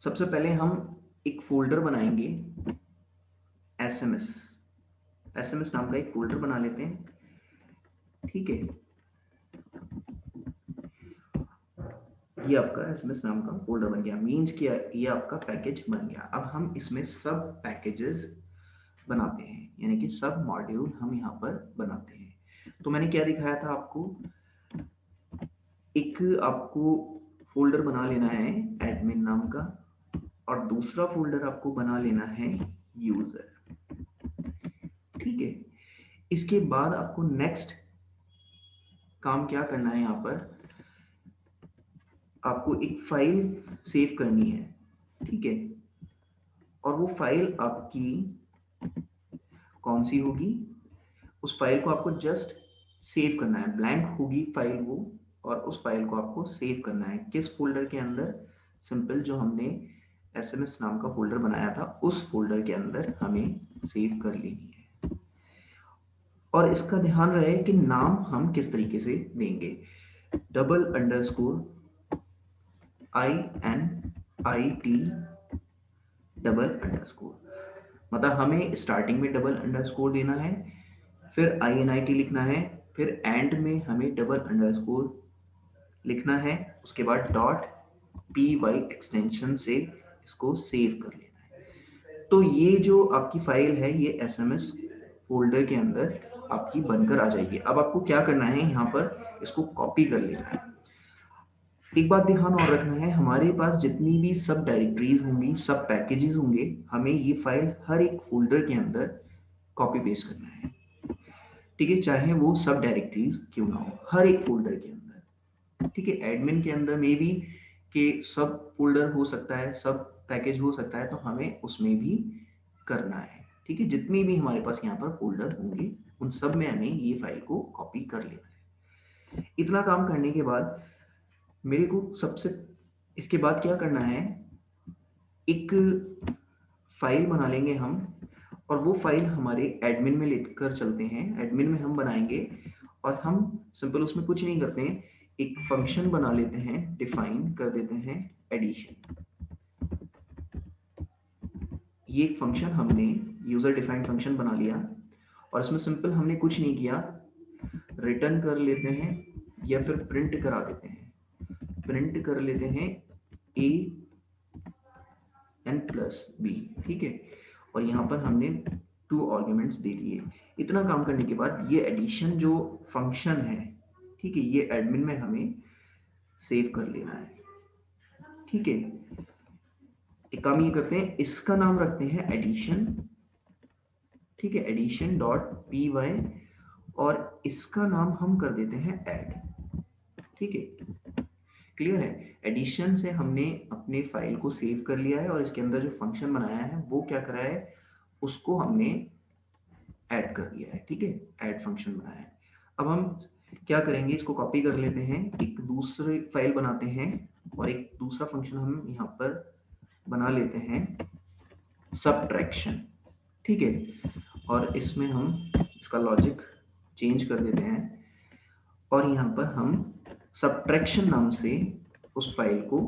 सबसे पहले हम एक फोल्डर बनाएंगे, एसएमएस एसएमएस नाम का एक फोल्डर बना लेते हैं। ठीक है, ये आपका एसएमएस नाम का फोल्डर बन गया, मीन्स कि ये आपका पैकेज बन गया। अब हम इसमें सब पैकेजेस बनाते हैं, यानी कि सब मॉड्यूल हम यहाँ पर बनाते हैं। तो मैंने क्या दिखाया था आपको, एक आपको फोल्डर बना लेना है एडमिन नाम का, और दूसरा फोल्डर आपको बना लेना है यूजर। ठीक है, इसके बाद आपको नेक्स्ट काम क्या करना है, यहाँ पर आपको एक फाइल सेव करनी है। ठीक है, और वो फाइल आपकी कौन सी होगी, उस फाइल को आपको जस्ट सेव करना है, ब्लैंक होगी फाइल वो, और उस फाइल को आपको सेव करना है किस फोल्डर के अंदर, सिंपल जो हमने एसएमएस नाम का फोल्डर बनाया था उस फोल्डर के अंदर हमें सेव कर लेनी है। और इसका ध्यान रहे कि नाम हम किस तरीके से देंगे, $INIT $, मतलब हमें स्टार्टिंग में $_ देना है, फिर INIT लिखना है, फिर एंड में हमें $_ लिखना है, उसके बाद .py एक्सटेंशन से इसको सेव कर लेना है। तो ये जो आपकी फाइल है ये एसएमएस फोल्डर के अंदर आपकी बनकर आ जाएगी। अब आपको क्या करना है, यहाँ पर इसको कॉपी कर लेना है। एक बात ध्यान और रखना है, हमारे पास जितनी भी सब डायरेक्टरीज होंगी, सब पैकेजेस होंगे, हमें ये फाइल हर एक फोल्डर के अंदर कॉपी पेस्ट करना है। ठीक है, चाहे वो सब डायरेक्टरीज क्यों ना हो, हर एक फोल्डर के अंदर। ठीक है, एडमिन के अंदर में भी के सब फोल्डर हो सकता है, सब पैकेज हो सकता है, तो हमें उसमें भी करना है। ठीक है, जितनी भी हमारे पास यहाँ पर फोल्डर होंगे उन सब में हमें ये फाइल को कॉपी कर लेना है। इतना काम करने के बाद मेरे को सबसे इसके बाद क्या करना है, एक फाइल बना लेंगे हम, और वो फाइल हमारे एडमिन में लेकर चलते हैं, एडमिन में हम बनाएंगे, और हम सिंपल उसमें कुछ नहीं करते हैं, एक फंक्शन बना लेते हैं, डिफाइन कर देते हैं एडिशन। ये एक फंक्शन हमने यूजर डिफाइंड फंक्शन बना लिया, और इसमें सिंपल हमने कुछ नहीं किया, रिटर्न कर लेते हैं या फिर प्रिंट करा देते हैं, प्रिंट कर लेते हैं a(n+b). ठीक है, और यहाँ पर हमने 2 आर्ग्यूमेंट्स दे दिए। इतना काम करने के बाद ये एडिशन जो फंक्शन है, ठीक है, ये एडमिन में हमें सेव कर लेना है। ठीक है, एक काम ये करते हैं, इसका नाम रखते हैं एडिशन। ठीक है, addition.py, और इसका नाम हम कर देते हैं ऐड। ठीक है, क्लियर है, एडिशन से हमने अपने फाइल को सेव कर लिया है, और इसके अंदर जो फंक्शन बनाया है वो क्या करा है, उसको हमने ऐड कर दिया है। ठीक है, ऐड फंक्शन बनाया है। अब हम क्या करेंगे, इसको कॉपी कर लेते हैं, एक दूसरी फाइल बनाते हैं, और एक दूसरा फंक्शन हम यहाँ पर बना लेते हैं, सबट्रैक्शन। ठीक है, और इसमें हम इसका लॉजिक चेंज कर देते हैं, और यहाँ पर हम सबट्रैक्शन नाम से उस फाइल को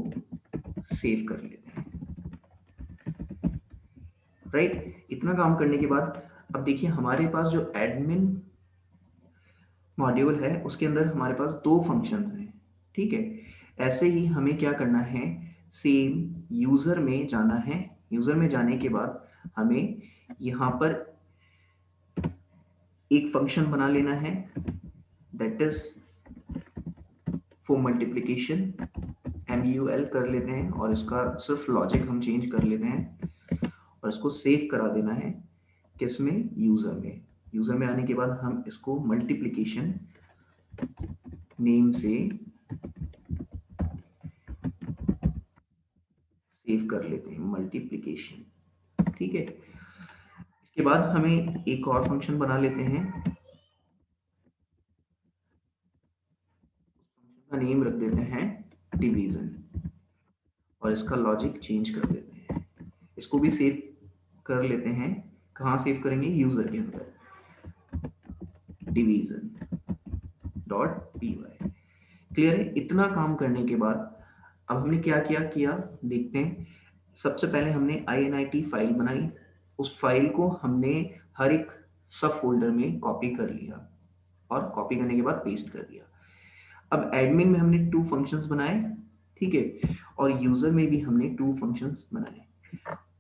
सेव कर लेते हैं। राइट, इतना काम करने के बाद अब देखिए हमारे पास जो एडमिन मॉड्यूल है उसके अंदर हमारे पास 2 फंक्शंस हैं। ठीक है, ऐसे ही हमें क्या करना है, सेम यूजर में जाना है, यूजर में जाने के बाद हमें यहाँ पर एक फंक्शन बना लेना है, that is for multiplication, MUL कर लेते हैं, और इसका सिर्फ लॉजिक हम चेंज कर लेते हैं, और इसको सेव करा देना है किसमें, यूजर में। यूजर में आने के बाद हम इसको मल्टीप्लिकेशन नेम से सेव कर लेते हैं, मल्टीप्लिकेशन। ठीक है, इसके बाद हमें एक और फंक्शन बना लेते हैं, फंक्शन का नेम रख देते हैं डिवीजन, और इसका लॉजिक चेंज कर देते हैं, इसको भी सेव कर लेते हैं। कहाँ सेव करेंगे, यूजर के अंदर, division.py। क्लियर है, इतना काम करने के बाद अब हमने क्या किया देखते हैं, सबसे पहले हमने INIT फाइल बनाई, उस फाइल को हमने हर एक सब फोल्डर में कॉपी कर लिया और कॉपी करने के बाद पेस्ट कर दिया। अब एडमिन में हमने 2 फंक्शंस बनाए, ठीक है, और यूजर में भी हमने 2 फंक्शंस बनाए।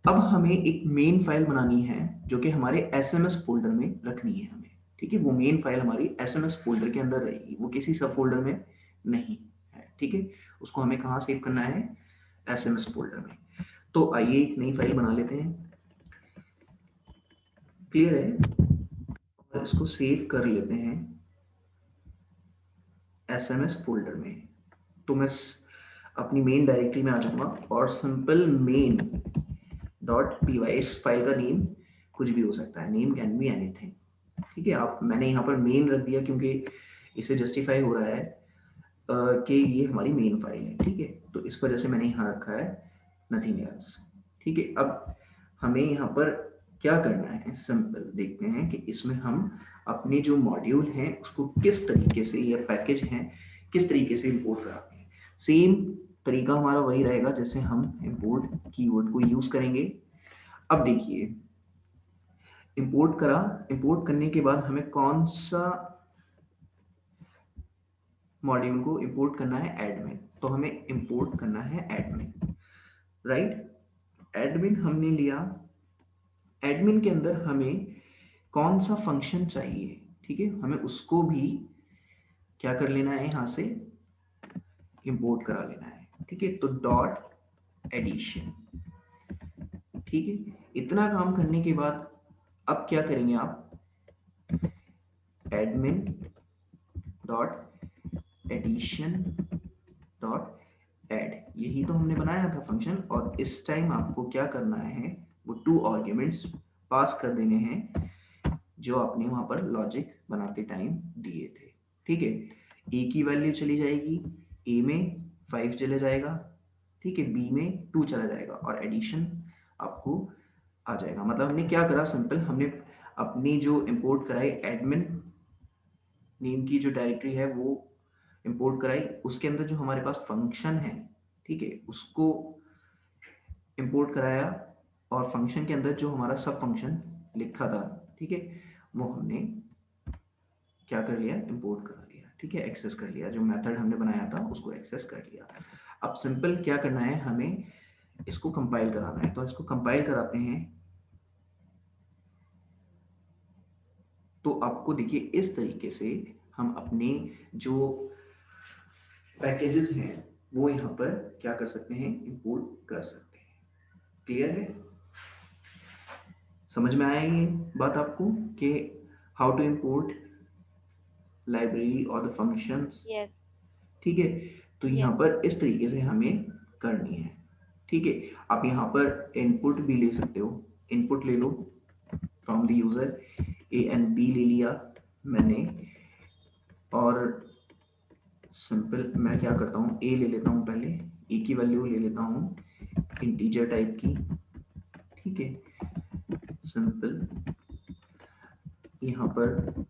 अब हमें एक मेन फाइल बनानी है जो कि हमारे SMS फोल्डर में रखनी है हमें, ठीक है। वो मेन फाइल हमारी SMS फोल्डर के अंदर रहेगी, वो किसी सब फोल्डर में नहीं है, ठीक है। उसको हमें कहाँ सेव करना है? SMS फोल्डर में। तो आइए एक नई फाइल बना लेते हैं, क्लियर है, और इसको सेव कर लेते हैं SMS फोल्डर में। तो मैं अपनी मेन डायरेक्टरी में आ जाऊंगा और simple main dot P Y, इस फाइल का नेम कुछ भी हो सकता है, नेम कैन बी एनीथिंग, ठीक है। आप मैंने यहाँ पर मेन रख दिया क्योंकि इसे जस्टिफाई हो रहा है कि ये हमारी मेन फाइल है, ठीक है। तो इस वजह से मैंने यहाँ रखा है नथिंग एल्स, ठीक है। अब हमें यहाँ पर क्या करना है, सिंपल देखते हैं कि इसमें हम अपने जो मॉड्यूल हैं उसको किस तरीके से, या पैकेज हैं किस तरीके से इंपोर्ट कराते हैं। सेम तरीका हमारा वही रहेगा जैसे हम इंपोर्ट कीवर्ड को यूज करेंगे। अब देखिए, इंपोर्ट करा, इंपोर्ट करने के बाद हमें कौन सा मॉड्यूल को इंपोर्ट करना है? एडमिन। तो हमें इंपोर्ट करना है एडमिन, राइट। एडमिन हमने लिया, एडमिन के अंदर हमें कौन सा फंक्शन चाहिए, ठीक है, हमें उसको भी क्या कर लेना है, यहां से इंपोर्ट करा लेना है, ठीक है। तो डॉट एडिशन, ठीक है। इतना काम करने के बाद अब क्या करेंगे आप? Admin dot addition dot add, यही तो हमने बनाया था फंक्शन, और इस टाइम आपको क्या करना है, वो 2 आर्ग्यूमेंट्स पास कर देने हैं जो आपने वहां पर लॉजिक बनाते टाइम दिए थे, ठीक है। ए की वैल्यू चली जाएगी, ए में 5 चला जाएगा, ठीक है, बी में 2 चला जाएगा, और एडिशन आपको आ जाएगा। मतलब हमने क्या करा, सिंपल हमने अपनी जो इंपोर्ट कराई एडमिन नेम की जो डायरेक्टरी है वो इंपोर्ट कराई, उसके अंदर जो हमारे पास फंक्शन है, ठीक है, उसको इंपोर्ट कराया, और फंक्शन के अंदर जो हमारा सब फंक्शन लिखा था, ठीक है, वो हमने क्या कर लिया, इंपोर्ट कर लिया, ठीक है, एक्सेस कर लिया, जो मेथड हमने बनाया था उसको एक्सेस कर लिया। अब सिंपल क्या करना है, हमें इसको कंपाइल कराना है, तो इसको कंपाइल कराते हैं। तो आपको देखिए इस तरीके से हम अपने जो पैकेजेस हैं वो यहाँ पर क्या कर सकते हैं, इंपोर्ट कर सकते हैं। क्लियर है, समझ में आया ये बात आपको कि हाउ टू इंपोर्ट लाइब्रेरी और द फंक्शंस, Yes. ठीक है। तो यहाँ Yes. पर इस तरीके से हमें करनी है, ठीक है। आप यहाँ पर इनपुट भी ले सकते हो, इनपुट ले लो from the user, a and b ले लिया मैंने, और सिंपल मैं क्या करता हूँ, ए ले लेता हूँ पहले, ए की वैल्यू ले लेता हूँ इंटीजर टाइप की, ठीक है। सिंपल यहाँ पर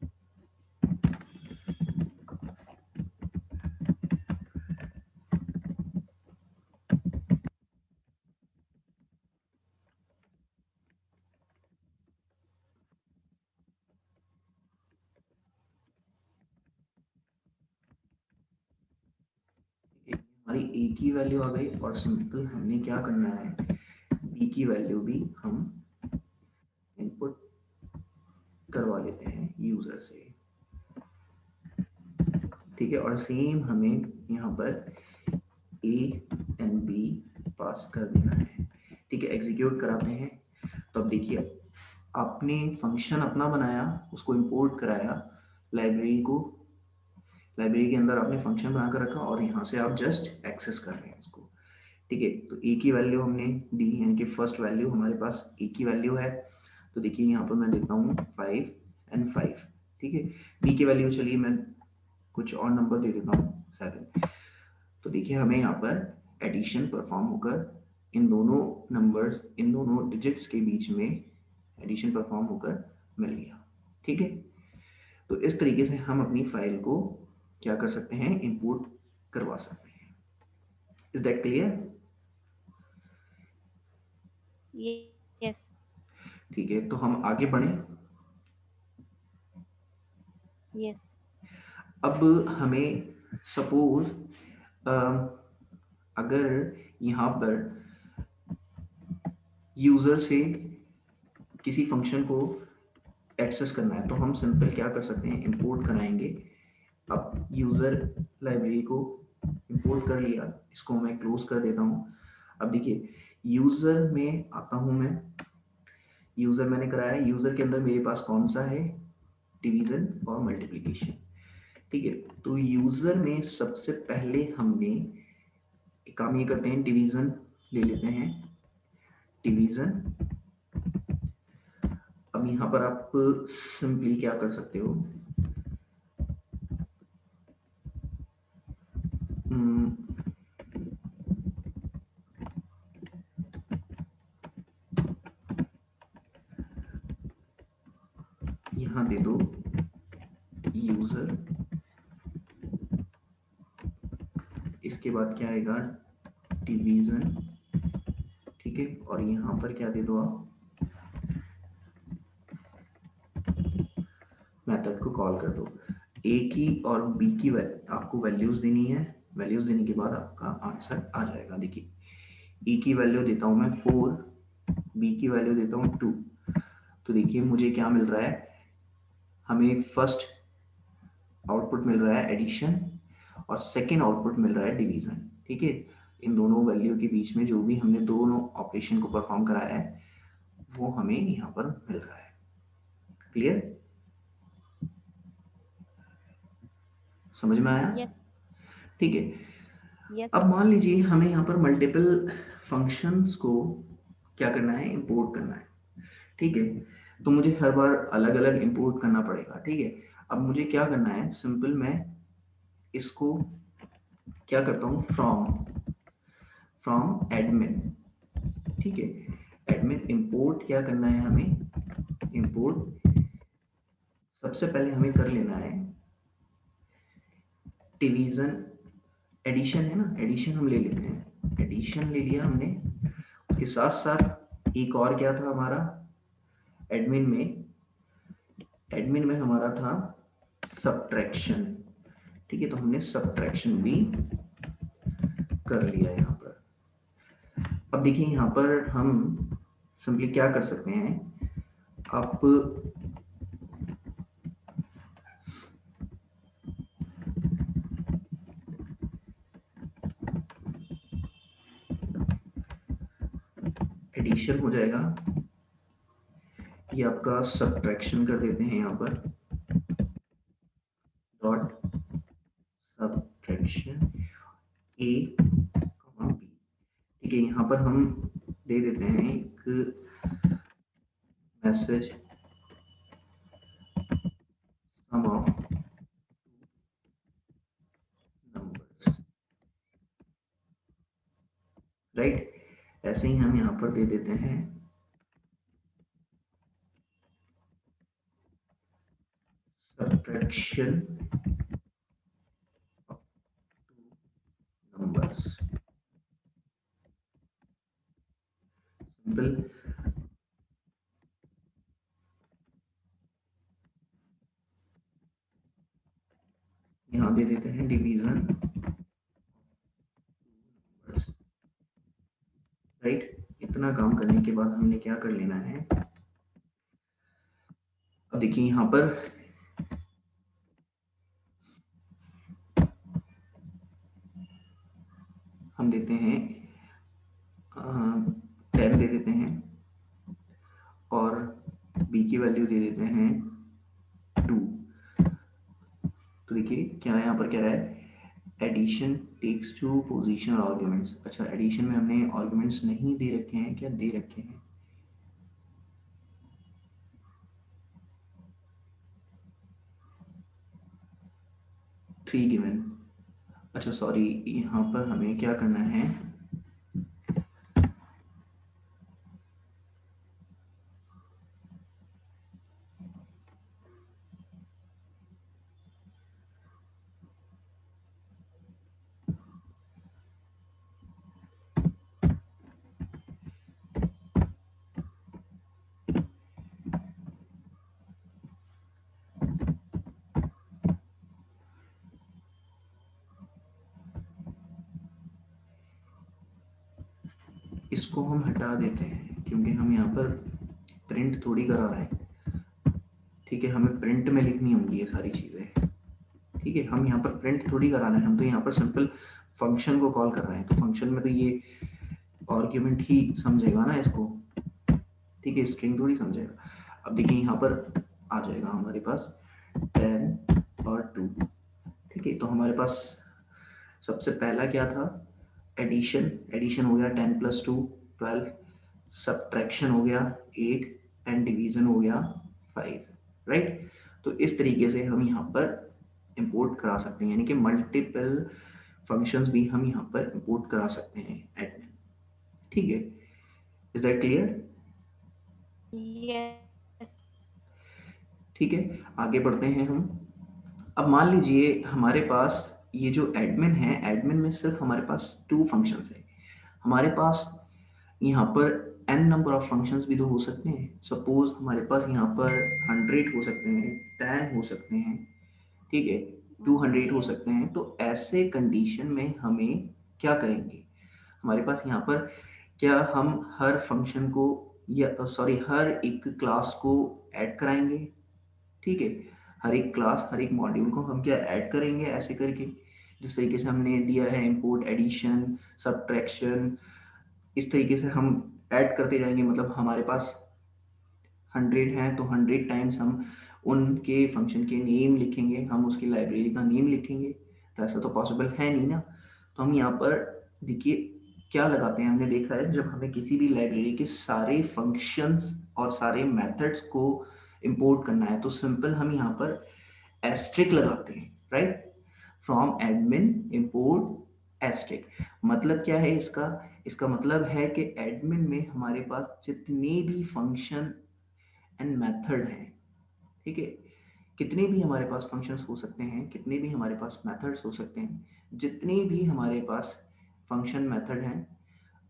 हमारी ए की वैल्यू आ गई, और सिंपल हमने क्या करना है, बी की वैल्यू भी हम इनपुट करवा लेते हैं यूजर से, ठीक है। और सेम हमें यहाँ पर ए एंड बी पास कर देना है, ठीक है। एग्जीक्यूट कराते हैं, तो अब देखिए आपने फंक्शन अपना बनाया, उसको इंपोर्ट कराया लाइब्रेरी को, लाइब्रेरी के अंदर आपने फंक्शन बनाकर रखा, और यहाँ से आप जस्ट एक्सेस कर रहे हैं उसको, ठीक है। तो ए की वैल्यू हमने दी, यानी कि फर्स्ट वैल्यू हमारे पास ए की वैल्यू है, तो देखिए यहाँ पर मैं देता हूँ 5 एंड 5, ठीक है। बी की वैल्यू चलिए मैं कुछ और नंबर दे देता हूँ 7, तो देखिए हमें यहाँ पर एडिशन परफॉर्म होकर इन दोनों नंबर्स, इन दोनों डिजिट्स के बीच में एडिशन परफॉर्म होकर मिल गया, ठीक है। तो इस तरीके से हम अपनी फाइल को क्या कर सकते हैं, इंपोर्ट करवा सकते हैं। Is that clear? Yes. ठीक है, तो हम आगे बढ़े। Yes. अब हमें सपोज अगर यहाँ पर यूज़र से किसी फंक्शन को एक्सेस करना है तो हम सिंपल क्या कर सकते हैं, इंपोर्ट कराएंगे। अब यूज़र लाइब्रेरी को इंपोर्ट कर लिया, इसको मैं क्लोज कर देता हूँ। अब देखिए, यूज़र में आता हूँ मैं, यूज़र मैंने कराया है, यूज़र के अंदर मेरे पास कौन सा है, डिवीज़न और मल्टीप्लिकेशन। ठीक है, तो यूज़र में सबसे पहले हमने एक काम ये करते हैं, डिवीज़न ले लेते हैं, डिवीज़न। अब यहाँ पर आप सिंपली क्या कर सकते हो, हम्म, यहाँ दे दो यूज़र, इसके बाद क्या आएगा, डिवीज़न। ठीक है, और यहाँ पर क्या दे दो आप, मेथड को कॉल कर दो। ए की और बी की आपको वैल्यूज देनी है, वैल्यूज देने के बाद आपका आंसर आ जाएगा। देखिए, ए की वैल्यू देता हूँ मैं 4, बी की वैल्यू देता हूँ 2। तो देखिए मुझे क्या मिल रहा है, हमें फर्स्ट आउटपुट मिल रहा है एडिशन और सेकेंड आउटपुट मिल रहा है डिवीजन। ठीक है, इन दोनों वैल्यू के बीच में जो भी हमने दोनों ऑपरेशन को परफॉर्म कराया है वो हमें यहाँ पर मिल रहा है। क्लियर, समझ में आया? Yes. ठीक है, Yes. अब मान लीजिए हमें यहाँ पर मल्टीपल फंक्शंस को क्या करना है, इंपोर्ट करना है। ठीक है, तो मुझे हर बार अलग अलग इंपोर्ट करना पड़ेगा। ठीक है, अब मुझे क्या करना है, सिंपल मैं इसको क्या करता हूँ, फ्रॉम फ्रॉम एडमिन। ठीक है, एडमिन इंपोर्ट क्या करना है हमें, इंपोर्ट सबसे पहले हमें कर लेना है डिवीजन, एडिशन है ना, एडिशन हम ले लेते हैं, एडिशन ले लिया हमने। उसके साथ साथ एक और क्या था हमारा, एडमिन में, एडमिन में हमारा था सब्ट्रैक्शन। ठीक है, तो हमने सब्ट्रैक्शन भी कर लिया यहाँ पर। अब देखिए यहाँ पर हम सिंपली क्या कर सकते हैं, आप एडिशन हो जाएगा, ये आपका सब्ट्रैक्शन कर देते हैं यहाँ पर, डॉट सब्ट्रैक्शन ए बी। ठीक है, यहाँ पर हम दे देते हैं एक message, sum of numbers, right. ऐसे ही हम यहाँ पर दे देते हैं सब्ट्रैक्शन ऑफ नंबर्स, सिंपल। यहाँ दे देते हैं डिवीजन, राइट। इतना काम करने के बाद हमने क्या कर लेना है, अब देखिए यहाँ पर हम देते हैं 10 दे देते हैं और बी की वैल्यू दे देते हैं 2। तो देखिए क्या यहाँ पर कह रहा है, addition takes two position arguments. अच्छा, एडिशन में हमने आर्ग्यूमेंट्स नहीं दे रखे हैं, क्या दे रखे हैं, 3 गिवन। अच्छा सॉरी, यहाँ पर हमें क्या करना है, इसको हम हटा देते हैं क्योंकि हम यहाँ पर प्रिंट थोड़ी करा रहे हैं, ठीक है, हमें प्रिंट में लिखनी होंगी ये सारी चीज़ें, ठीक है, हम यहाँ पर प्रिंट थोड़ी करा रहे हैं, हम तो यहाँ पर सिंपल फंक्शन को कॉल कर रहे हैं, तो फंक्शन में तो ये आर्ग्यूमेंट ही समझेगा ना इसको, ठीक है, स्ट्रिंग थोड़ी समझेगा। अब देखिए यहाँ पर आ जाएगा हमारे पास 10 और 2, ठीक है, तो हमारे पास सबसे पहला क्या था, एडिशन, एडिशन हो गया 10 प्लस 2 12, सब्ट्रैक्शन हो गया 8 एंड डिवीजन हो गया 5, राइट। तो इस तरीके से हम यहाँ पर इंपोर्ट करा सकते हैं, यानी कि मल्टीपल फंक्शंस भी हम यहाँ पर इंपोर्ट करा सकते हैं एडमिन, ठीक है, इज दैट क्लियर? Yes. ठीक है, आगे बढ़ते हैं हम। अब मान लीजिए हमारे पास ये जो एडमिन है, एडमिन में सिर्फ हमारे पास 2 फंक्शंस है, हमारे पास यहाँ पर n नंबर ऑफ फंक्शंस भी तो हो सकते हैं, सपोज हमारे पास यहाँ पर 100 हो सकते हैं, 10 हो सकते हैं, ठीक है, 200 हो सकते Yes. हैं, तो ऐसे कंडीशन में हमें क्या करेंगे, हमारे पास यहाँ पर क्या हम हर फंक्शन को या सॉरी हर एक क्लास को ऐड कराएंगे, ठीक है, हर एक क्लास हर एक मॉड्यूल को हम क्या ऐड करेंगे ऐसे करके, जिस तरीके से हमने दिया है इंपोर्ट एडिशन सब्ट्रैक्शन, इस तरीके से हम ऐड करते जाएंगे, मतलब हमारे पास 100 हैं तो 100 टाइम्स हम उनके फंक्शन के नेम लिखेंगे, हम उसकी लाइब्रेरी का नेम लिखेंगे, तो ऐसा तो पॉसिबल है नहीं ना। तो हम यहाँ पर देखिए क्या लगाते हैं, हमने देखा है जब हमें किसी भी लाइब्रेरी के सारे फंक्शंस और सारे मेथड्स को इंपोर्ट करना है तो सिंपल हम यहाँ पर एस्ट्रिक लगाते हैं, right, from admin import asterisk. मतलब क्या है इसका, इसका मतलब है कि एडमिन में हमारे पास जितने भी फंक्शन एंड मेथड हैं, ठीक है, कितने भी हमारे पास फंक्शंस हो सकते हैं, कितने भी हमारे पास मेथड्स हो सकते हैं, जितने भी हमारे पास फंक्शन मेथड हैं,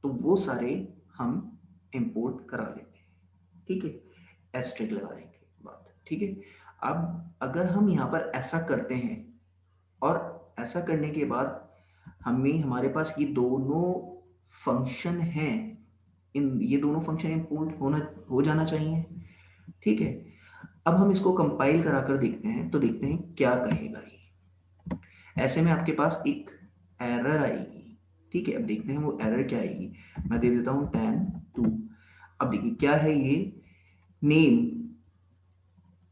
तो वो सारे हम इंपोर्ट करा लेते हैं, ठीक है, एस्ट्रिक लगाने के बाद, ठीक है। अब अगर हम यहाँ पर ऐसा करते हैं और ऐसा करने के बाद हमें हमारे पास ये दोनों फंक्शन हैं, इन ये दोनों फंक्शन इंपोर्ट होना हो जाना चाहिए, ठीक है। अब हम इसको कंपाइल करा कर देखते हैं, तो देखते हैं क्या कहेगा ये, ऐसे में आपके पास एक एरर आएगी, ठीक है, अब देखते हैं वो एरर क्या आएगी। मैं दे देता हूँ 10 2, अब देखिए क्या है ये, name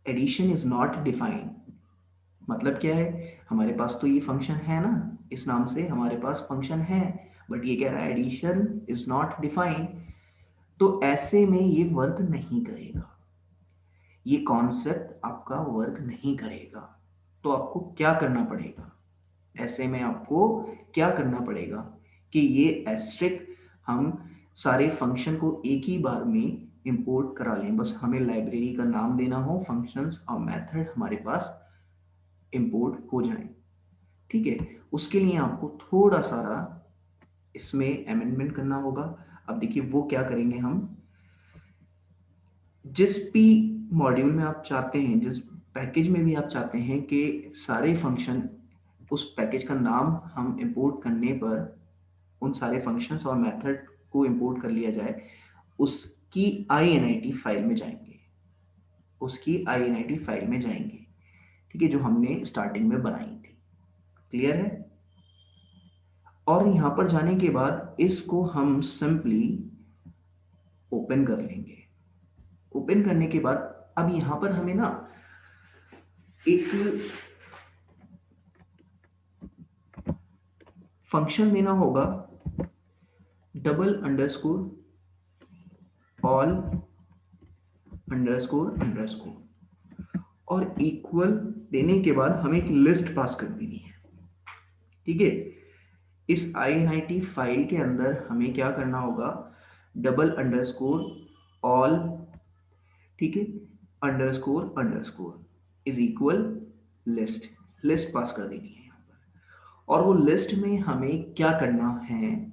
addition is not defined, मतलब क्या है, हमारे पास तो ये फंक्शन है ना, इस नाम से हमारे पास फंक्शन है, बट ये कह रहा है एडिशन इज नॉट डिफाइंड, तो ऐसे में ये वर्क नहीं करेगा, ये कॉन्सेप्ट आपका वर्क नहीं करेगा। तो आपको क्या करना पड़ेगा, ऐसे में आपको क्या करना पड़ेगा कि ये एस्ट्रिक हम सारे फंक्शन को एक ही बार में इंपोर्ट करा लें, बस हमें लाइब्रेरी का नाम देना हो, फंक्शंस और मेथड हमारे पास इंपोर्ट हो जाए, ठीक है। उसके लिए आपको थोड़ा सारा इसमें अमेंडमेंट करना होगा। अब देखिए वो क्या करेंगे, हम जिस भी मॉड्यूल में आप चाहते हैं, जिस पैकेज में भी आप चाहते हैं कि सारे फंक्शन, उस पैकेज का नाम हम इंपोर्ट करने पर उन सारे फंक्शंस और मेथड को इंपोर्ट कर लिया जाए, उसकी INIT फाइल में जाएंगे, उसकी INIT फाइल में जाएंगे, ठीक है, जो हमने स्टार्टिंग में बनाई थी, क्लियर है। और यहाँ पर जाने के बाद इसको हम सिंपली ओपन कर लेंगे, ओपन करने के बाद अब यहाँ पर हमें ना एक फंक्शन देना होगा, double underscore all underscore underscore, और इक्वल देने के बाद हमें एक लिस्ट पास कर देनी है, ठीक है। इस INIT फाइल के अंदर हमें क्या करना होगा, डबल अंडरस्कोर ऑल, ठीक है, underscore underscore is equal list, list pass कर देनी है यहाँ पर। और वो लिस्ट में हमें क्या करना है,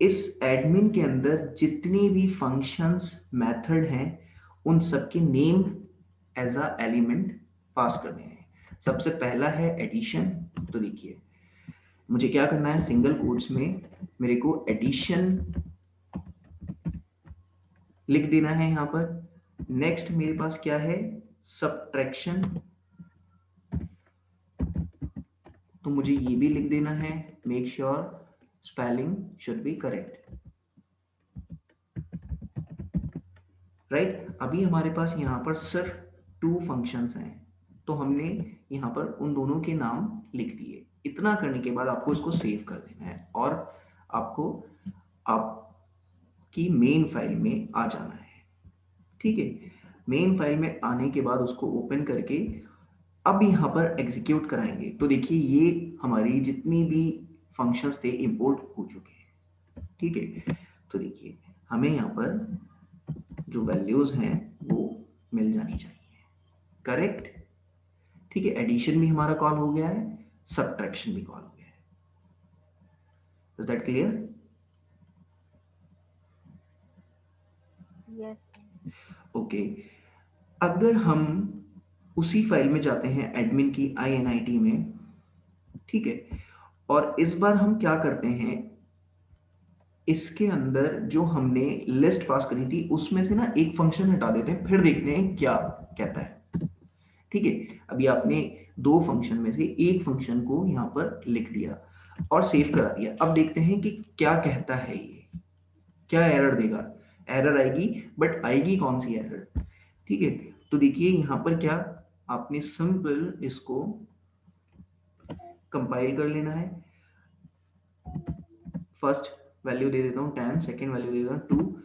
इस एडमिन के अंदर जितने भी फंक्शंस मेथड हैं उन सबके नेम एज अ एलिमेंट पास करने हैं। सबसे पहला है एडिशन, तो देखिए मुझे क्या करना है, सिंगल कोट्स में मेरे को एडिशन लिख देना है यहाँ पर। नेक्स्ट मेरे पास क्या है, सब्ट्रैक्शन, तो मुझे ये भी लिख देना है। Make sure spelling should be correct, right. अभी हमारे पास यहाँ पर सिर्फ 2 फंक्शंस हैं, तो हमने यहाँ पर उन दोनों के नाम लिख दिए। इतना करने के बाद आपको इसको सेव कर देना है और आपको आपकी मेन फाइल में आ जाना है, ठीक है। मेन फाइल में आने के बाद उसको ओपन करके अब यहाँ पर एग्जीक्यूट कराएंगे। तो देखिए ये हमारी जितनी भी फंक्शंस थे इंपोर्ट हो चुके हैं, ठीक है। तो देखिए हमें यहाँ पर जो वैल्यूज हैं वो मिल जानी चाहिए, करेक्ट, ठीक है। एडिशन भी हमारा कॉल हो गया है, सब्ट्रैक्शन भी कॉल हो गया है। Is that clear? Yes. Okay. अगर हम उसी फाइल में जाते हैं एडमिन की INIT में, ठीक है, और इस बार हम क्या करते हैं, इसके अंदर जो हमने लिस्ट पास करी थी उसमें से ना एक फंक्शन हटा देते हैं, फिर देखते हैं क्या कहता है, ठीक है। अभी आपने 2 फंक्शन में से एक फंक्शन को यहाँ पर लिख दिया और सेव करा दिया। अब देखते हैं कि क्या कहता है, ये क्या एरर देगा। एरर आएगी, बट आएगी कौन सी एरर, ठीक है। तो देखिए यहाँ पर क्या, आपने सिंपल इसको कंपाइल कर लेना है। फर्स्ट वैल्यू दे देता हूँ 10, सेकेंड वैल्यू दे देता हूँ 2।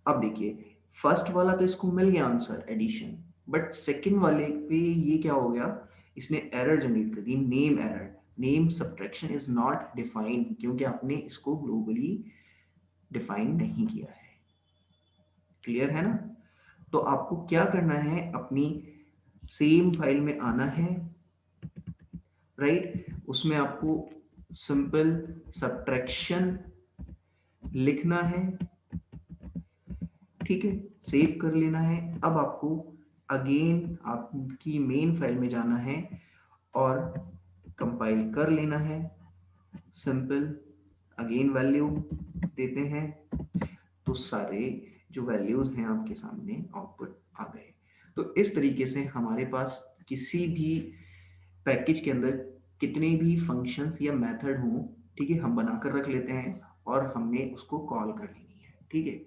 अब देखिए फर्स्ट वाला तो इसको मिल गया आंसर एडिशन, बट सेकेंड वाले पे ये क्या हो गया, इसने एरर जनरेट कर दी, name error. Name subtraction is not defined, क्योंकि आपने इसको ग्लोबली डिफाइन नहीं किया है। क्लियर है ना? तो आपको क्या करना है, अपनी सेम फाइल में आना है, राइट। उसमें आपको सिंपल सब्ट्रैक्शन लिखना है, ठीक है। सेव कर लेना है। अब आपको अगेन आपकी मेन फाइल में जाना है और कंपाइल कर लेना है। सिंपल अगेन वैल्यू देते हैं, तो सारे जो वैल्यूज हैं आपके सामने आउटपुट आ गए। तो इस तरीके से हमारे पास किसी भी पैकेज के अंदर कितने भी फंक्शंस या मेथड हों, ठीक है, हम बनाकर रख लेते हैं और हमने उसको कॉल कर लेनी है, ठीक है।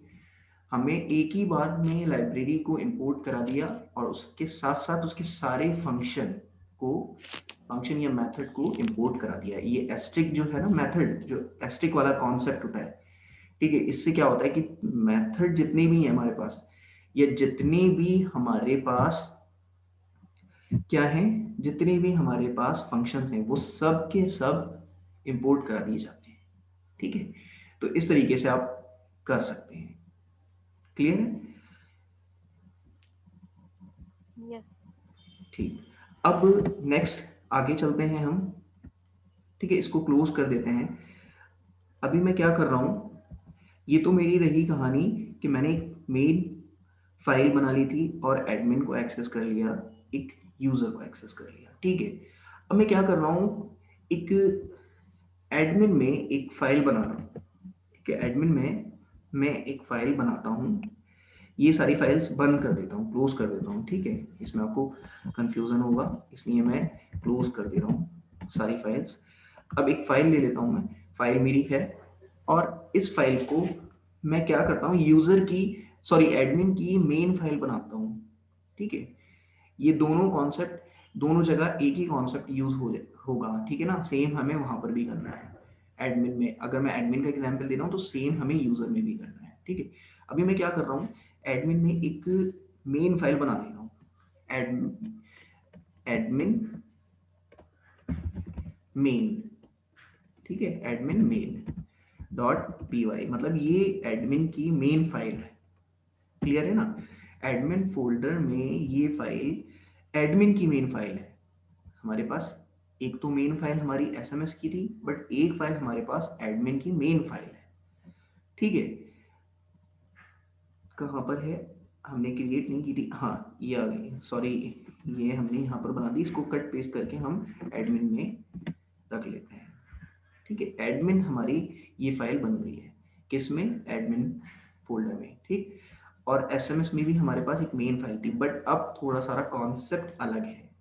हमें एक ही बार में लाइब्रेरी को इंपोर्ट करा दिया और उसके साथ साथ उसके सारे को फंक्शन या मेथड को इंपोर्ट करा दिया। ये एस्ट्रिक जो है ना, मेथड जो एस्ट्रिक वाला कॉन्सेप्ट होता है, ठीक है। इससे क्या होता है कि मेथड जितने भी हैं हमारे पास, या जितने भी हमारे पास क्या है, जितने भी हमारे पास फंक्शंस हैं वो सब के सब इंपोर्ट करा दिए जाते हैं, ठीक है। तो इस तरीके से आप कर सकते हैं। क्लियर है? Yes. ठीक। अब नेक्स्ट आगे चलते हैं हम, ठीक है। इसको क्लोज कर देते हैं। अभी मैं क्या कर रहा हूँ, ये तो मेरी रही कहानी कि मैंने मेन फाइल बना ली थी और एडमिन को एक्सेस कर लिया, एक यूजर को एक्सेस कर लिया, ठीक है। अब मैं क्या कर रहा हूँ, एक एडमिन में एक फाइल बना रहा हूँ, ठीक है। एडमिन में मैं एक फाइल बनाता हूँ, ये सारी फाइल्स बंद कर देता हूँ, क्लोज कर देता हूँ, ठीक है। इसमें आपको कंफ्यूजन होगा, इसलिए मैं क्लोज कर दे रहा हूँ सारी फाइल्स। अब एक फाइल ले लेता हूँ मैं, फाइल मेरी है, और इस फाइल को मैं क्या करता हूँ, यूजर की, सॉरी, एडमिन की मेन फाइल बनाता हूँ, ठीक है। ये दोनों कॉन्सेप्ट दोनों जगह एक ही कॉन्सेप्ट यूज होगा, ठीक है ना। सेम हमें वहां पर भी करना है। एडमिन में अगर मैं एडमिन का एग्जांपल दे रहा हूँ तो सेम हमें यूजर में भी करना है, ठीक है। अभी मैं क्या कर रहा हूँ, एडमिन में एक मेन फाइल बना ले रहा हूँ, एडमिन मेन, ठीक है। एडमिन मेन डॉट py, मतलब ये एडमिन की मेन फाइल है। क्लियर है ना? एडमिन फोल्डर में ये फाइल एडमिन की मेन फाइल है हमारे पास। एक तो मेन फाइल हमारी एसएमएस की थी, बट एक फाइल हमारे पास एडमिन की मेन फाइल है, ठीक है। कहाँ पर है, हमने क्रिएट नहीं की थी, हाँ ये आ गई, सॉरी, ये हमने यहाँ पर बना दी। इसको कट पेस्ट करके हम एडमिन में रख लेते हैं, ठीक है। एडमिन हमारी ये फाइल बन गई है, किस में, एडमिन फोल्डर में, ठीक। और एसएमएस में भी हमारे पास एक मेन फाइल थी, बट अब थोड़ा सारा कॉन्सेप्ट अलग है।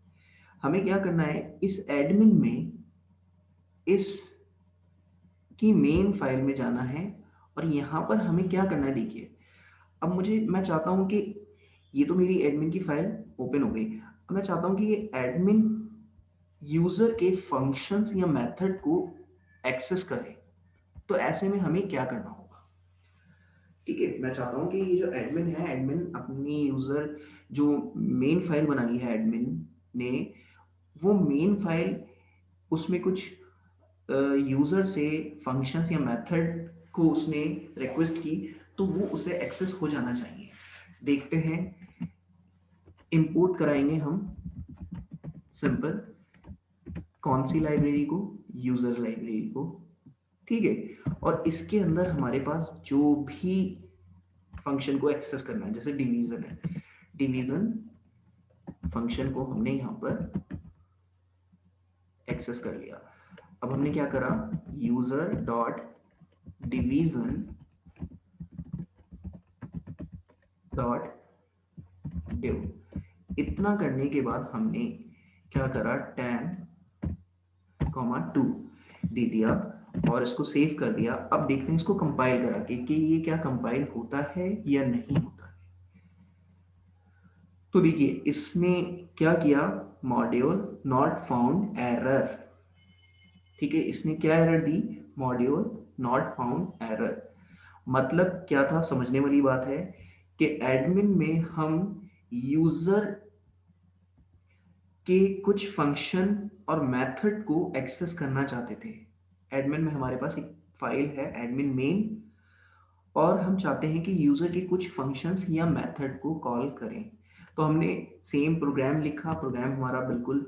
हमें क्या करना है, इस एडमिन में इस की मेन फाइल में जाना है, और यहाँ पर हमें क्या करना है, देखिए अब मैं चाहता हूँ कि ये तो मेरी एडमिन की फाइल ओपन हो गई। अब मैं चाहता हूँ कि ये एडमिन यूजर के फंक्शंस या मेथड को एक्सेस करे। तो ऐसे में हमें क्या करना होगा, ठीक है। मैं चाहता हूँ कि ये जो एडमिन है, एडमिन अपनी यूजर जो मेन फाइल बनाई है एडमिन ने, वो मेन फाइल, उसमें कुछ यूजर से फंक्शंस या मेथड को उसने रिक्वेस्ट की, तो वो उसे एक्सेस हो जाना चाहिए। देखते हैं, इंपोर्ट कराएंगे हम सिंपल कौन सी लाइब्रेरी को, यूजर लाइब्रेरी को, ठीक है। और इसके अंदर हमारे पास जो भी फंक्शन को एक्सेस करना है, जैसे डिवीजन है, डिवीजन फंक्शन को हमने यहाँ पर एक्सेस कर लिया। अब हमने क्या करा, user dot division dot div. इतना करने के बाद हमने क्या करा, 10,2 दे दिया और इसको सेव कर दिया। अब देखते हैं इसको कंपाइल करा के कि ये क्या कंपाइल होता है या नहीं होता है। तो देखिए इसने क्या किया, मॉड्यूल नॉट फाउंड एरर, ठीक है। इसने क्या error the, module not found error. मतलब क्या था, समझने वाली बात है कि एडमिन में हम यूजर के कुछ फंक्शन और मेथड को एक्सेस करना चाहते थे। एडमिन में हमारे पास एक फाइल है एडमिन मेन, और हम चाहते हैं कि यूजर के कुछ फंक्शंस या मेथड को कॉल करें। तो हमने सेम प्रोग्राम लिखा, प्रोग्राम हमारा बिल्कुल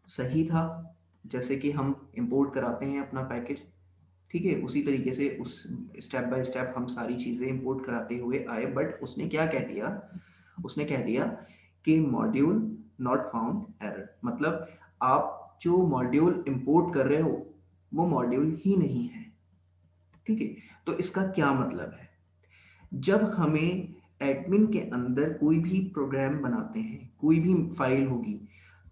सही था, जैसे कि हम इंपोर्ट कराते हैं अपना पैकेज, ठीक है, उसी तरीके से उस स्टेप बाय स्टेप हम सारी चीज़ें इंपोर्ट कराते हुए आए। बट उसने क्या कह दिया, उसने कह दिया कि मॉड्यूल नॉट फाउंड एरर, मतलब आप जो मॉड्यूल इंपोर्ट कर रहे हो वो मॉड्यूल ही नहीं है, ठीक है। तो इसका क्या मतलब है, जब हमें एडमिन के अंदर कोई भी प्रोग्राम बनाते हैं, कोई भी फाइल होगी,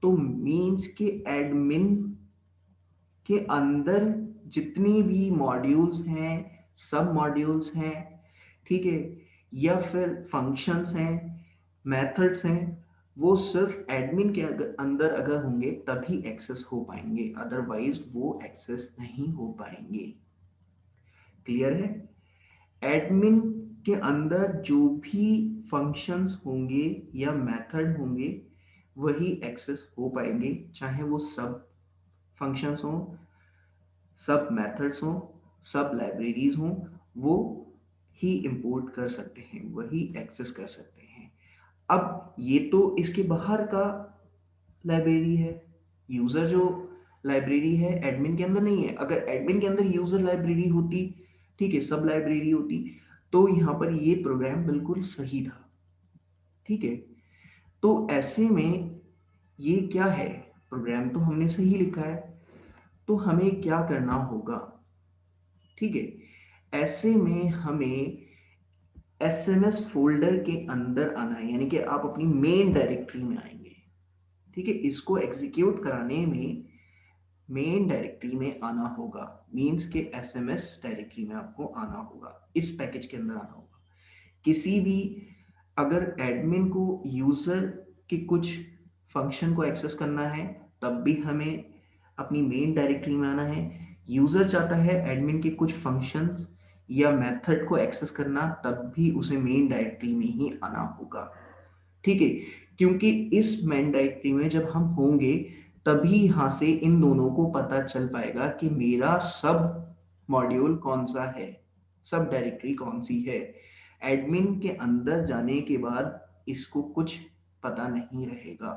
तो मीन्स के एडमिन के अंदर जितनी भी मॉड्यूल्स हैं, सब मॉड्यूल्स हैं, ठीक है, या फिर फंक्शंस हैं, मेथड्स हैं, वो सिर्फ एडमिन के अंदर अगर होंगे तभी एक्सेस हो पाएंगे, अदरवाइज वो एक्सेस नहीं हो पाएंगे। क्लियर है, एडमिन के अंदर जो भी फंक्शंस होंगे या मेथड होंगे वही एक्सेस हो पाएंगे, चाहे वो सब फंक्शंस हों, सब मेथड्स हों, सब लाइब्रेरीज हों, वो ही इंपोर्ट कर सकते हैं, वही एक्सेस कर सकते हैं। अब ये तो इसके बाहर का लाइब्रेरी है, यूजर जो लाइब्रेरी है एडमिन के अंदर नहीं है। अगर एडमिन के अंदर यूजर लाइब्रेरी होती, ठीक है, सब लाइब्रेरी होती, तो यहाँ पर ये प्रोग्राम बिल्कुल सही था, ठीक है। तो ऐसे में ये क्या है, प्रोग्राम तो हमने सही लिखा है, तो हमें क्या करना होगा, ठीक है। ऐसे में हमें एसएमएस फोल्डर के अंदर आना है, यानी कि आप अपनी मेन डायरेक्टरी में आएंगे, ठीक है। इसको एग्जीक्यूट कराने में मेन डायरेक्टरी में आना होगा, मीन्स के एसएमएस डायरेक्टरी में आपको आना होगा, इस पैकेज के अंदर आना होगा। किसी भी, अगर एडमिन को यूजर के कुछ फंक्शन को एक्सेस करना है तब भी हमें अपनी मेन डायरेक्टरी में आना है। यूजर चाहता है एडमिन के कुछ फंक्शंस या मेथड को एक्सेस करना, तब भी उसे मेन डायरेक्टरी में ही आना होगा, ठीक है। क्योंकि इस मेन डायरेक्टरी में जब हम होंगे तभी यहाँ से इन दोनों को पता चल पाएगा कि मेरा सब मॉड्यूल कौन सा है, सब डायरेक्टरी कौन सी है। एडमिन के अंदर जाने के बाद इसको कुछ पता नहीं रहेगा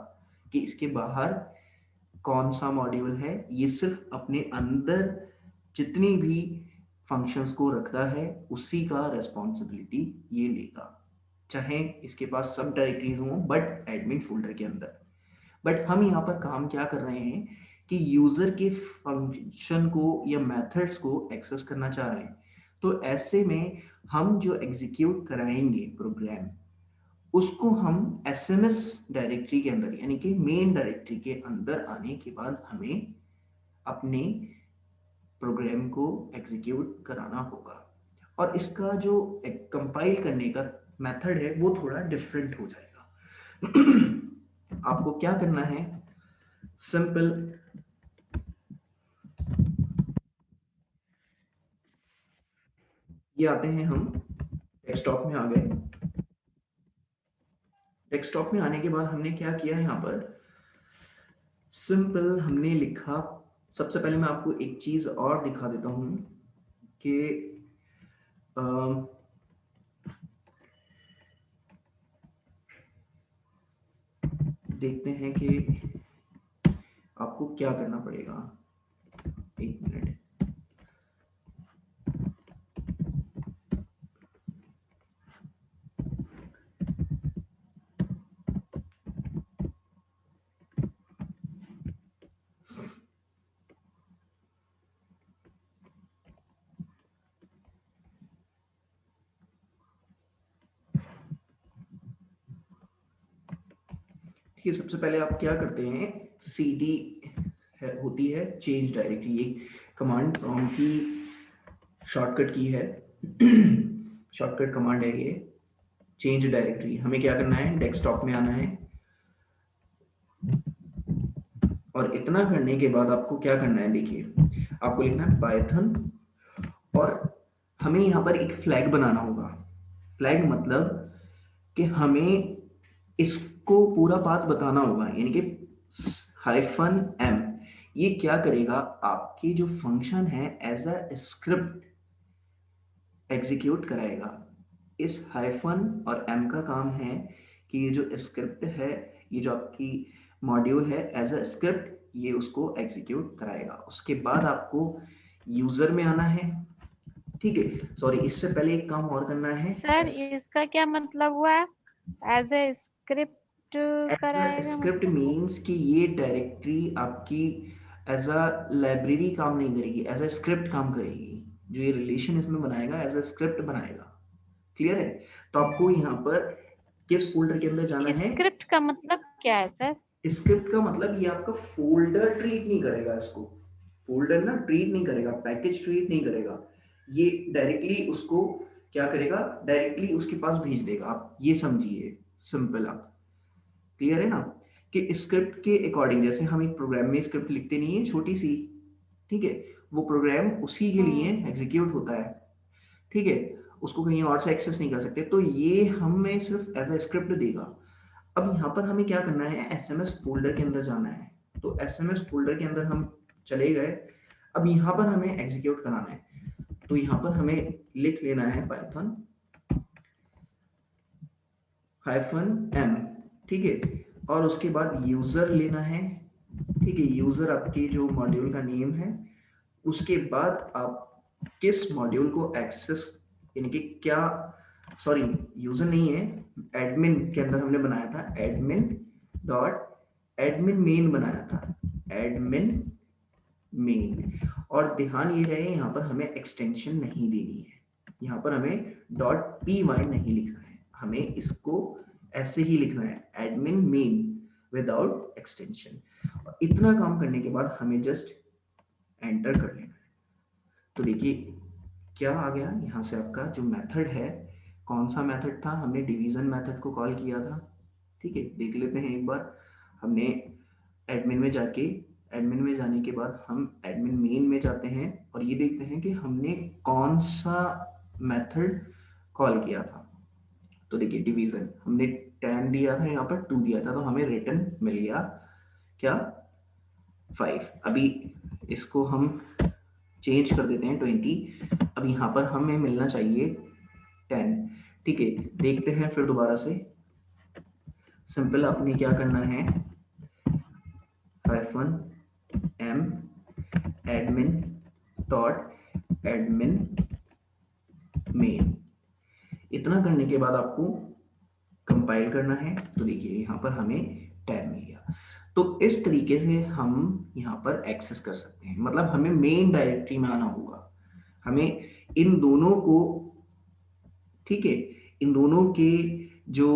कि इसके बाहर कौन सा मॉड्यूल है, ये सिर्फ अपने अंदर जितनी भी फंक्शंस को रखता है उसी का रेस्पॉन्सिबिलिटी ये लेगा, चाहे इसके पास सब डायरेक्टरीज हों बट एडमिन फोल्डर के अंदर। बट हम यहाँ पर काम क्या कर रहे हैं कि यूजर के फंक्शन को या मेथड्स को एक्सेस करना चाह रहे हैं। तो ऐसे में हम जो एग्जीक्यूट कराएंगे प्रोग्राम, उसको हम एसएमएस डायरेक्टरी के अंदर यानी कि मेन डायरेक्टरी के अंदर आने के बाद हमें अपने प्रोग्राम को एग्जीक्यूट कराना होगा। और इसका जो कंपाइल करने का मेथड है वो थोड़ा डिफरेंट हो जाएगा। आपको क्या करना है, सिंपल, ये आते हैं हम डेस्कटॉप में आ गए। डेस्कटॉप में आने के बाद हमने क्या किया है, यहाँ पर सिंपल हमने लिखा। सबसे पहले मैं आपको एक चीज और दिखा देता हूं कि देखते हैं कि आपको क्या करना पड़ेगा। एक मिनट, ठीक है। सबसे पहले आप क्या करते हैं, cd होती है चेंज डायरेक्टरी, ये कमांड प्रॉम्प्ट की शॉर्टकट की है। शॉर्टकट कमांड है ये, चेंज डायरेक्टरी। हमें क्या करना है, डेस्कटॉप में आना है और इतना करने के बाद आपको क्या करना है, देखिए आपको लिखना है पाइथन, और हमें यहाँ पर एक फ्लैग बनाना होगा। फ्लैग मतलब कि हमें इसको पूरा पाथ बताना होगा, यानी कि -m। ये क्या करेगा, आपकी जो फंक्शन है एज अ स्क्रिप्ट एग्जीक्यूट कराएगा। इस हाइफन और एम का काम है कि ये जो स्क्रिप्ट है, ये जो आपकी मॉड्यूल है एज अ स्क्रिप्ट, ये उसको एग्जीक्यूट कराएगा। उसके बाद आपको यूजर में आना है, ठीक है। सॉरी, इससे पहले एक काम और करना है। सर इसका क्या मतलब हुआ, as a script as a कराएगा स्क्रिप्ट मतलब? मीन्स कि ये डायरेक्टरी आपकी एज अ लाइब्रेरी काम नहीं करेगी, एज अ स्क्रिप्ट काम करेगी। जो ये रिलेशन इसमें बनाएगा एज अ स्क्रिप्ट बनाएगा। क्लियर है? तो आपको यहाँ पर किस फोल्डर के अंदर जाना है। स्क्रिप्ट का मतलब क्या है सर? स्क्रिप्ट का मतलब ये आपका फोल्डर ट्रीट नहीं करेगा, इसको फोल्डर ना ट्रीट नहीं करेगा, पैकेज ट्रीट नहीं करेगा। ये डायरेक्टली उसको क्या करेगा, डायरेक्टली उसके पास भेज देगा। आप ये समझिए, सिंपल। आप क्लियर है ना, कि स्क्रिप्ट के अकॉर्डिंग, जैसे हम एक प्रोग्राम में स्क्रिप्ट लिखते नहीं है छोटी सी, ठीक है, वो प्रोग्राम उसी के लिए हम्म। एग्जीक्यूट होता है, ठीक है। उसको कहीं और से एक्सेस नहीं कर सकते, तो ये हमें सिर्फ एज अ स्क्रिप्ट देगा। अब यहाँ पर हमें क्या करना है, एसएमएस फोल्डर के अंदर जाना है। तो एसएमएस फोल्डर के अंदर हम चले गए। अब यहाँ पर हमें एग्जीक्यूट कराना है, तो यहाँ पर हमें लिख लेना है पाइथन -m, ठीक है। और उसके बाद यूजर लेना है, ठीक है। यूजर आपके जो मॉड्यूल का नेम है, उसके बाद आप किस मॉड्यूल को एक्सेस, यानी कि क्या, सॉरी यूजर नहीं है, एडमिन के अंदर हमने बनाया था एडमिन डॉट, एडमिन मेन बनाया था एडमिन मेन। और ध्यान ये रहे, यहाँ पर हमें एक्सटेंशन नहीं देनी है, यहाँ पर हमें .py नहीं लिखना है, हमें इसको ऐसे ही लिखना है एडमिन मेन विदाउट एक्सटेंशन। और इतना काम करने के बाद हमें जस्ट एंटर कर लेना है। तो देखिए क्या आ गया यहाँ से, आपका जो मेथड है, कौन सा मेथड था, हमने डिवीजन मेथड को कॉल किया था, ठीक है। देख लेते हैं एक बार। हमने एडमिन में जाके, एडमिन में जाने के बाद हम एडमिन मेन में जाते हैं और ये देखते हैं कि हमने कौन सा मेथड कॉल किया था। तो देखिए डिवीजन हमने 10 दिया था, यहाँ पर 2 दिया था, तो हमें रिटर्न मिल गया क्या, 5। अभी इसको हम चेंज कर देते हैं 20। अब यहाँ पर हमें मिलना चाहिए 10, ठीक है। देखते हैं फिर दोबारा से, सिंपल आपने क्या करना है, -m admin dot admin main. इतना करने के बाद आपको कंपाइल करना है। तो देखिए यहाँ पर हमें 10 मिल गया। तो इस तरीके से हम यहाँ पर एक्सेस कर सकते हैं, मतलब हमें मेन डायरेक्टरी में आना होगा। हमें इन दोनों को, ठीक है, इन दोनों के जो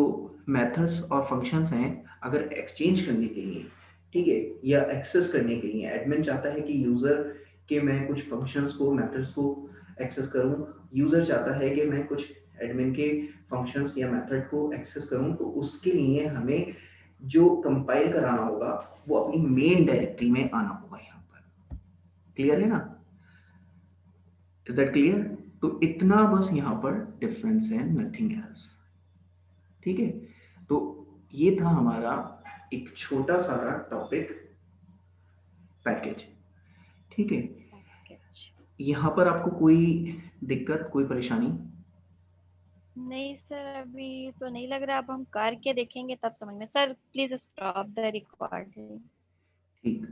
मेथड्स और फंक्शंस हैं, अगर एक्सचेंज करने के लिए, ठीक है, या एक्सेस करने के लिए एडमिन चाहता है कि यूजर के मैं कुछ फंक्शंस को, मेथड्स को एक्सेस करूं, यूजर चाहता है कि मैं कुछ एडमिन के फंक्शंस या मेथड को एक्सेस करूं, तो उसके लिए हमें जो कंपाइल कराना होगा वो अपनी मेन डायरेक्टरी में आना होगा यहाँ पर। क्लियर है ना? Is that clear? तो इतना बस यहाँ पर डिफरेंस है, नथिंग एल्स। ठीक है, तो ये था हमारा एक छोटा सारा टॉपिक, पैकेज। ठीक है, पैकेज। यहाँ पर आपको कोई दिक्कत, कोई परेशानी? नहीं सर, अभी तो नहीं लग रहा, अब हम करके देखेंगे तब समझ में। Sir please stop the recording. ठीक।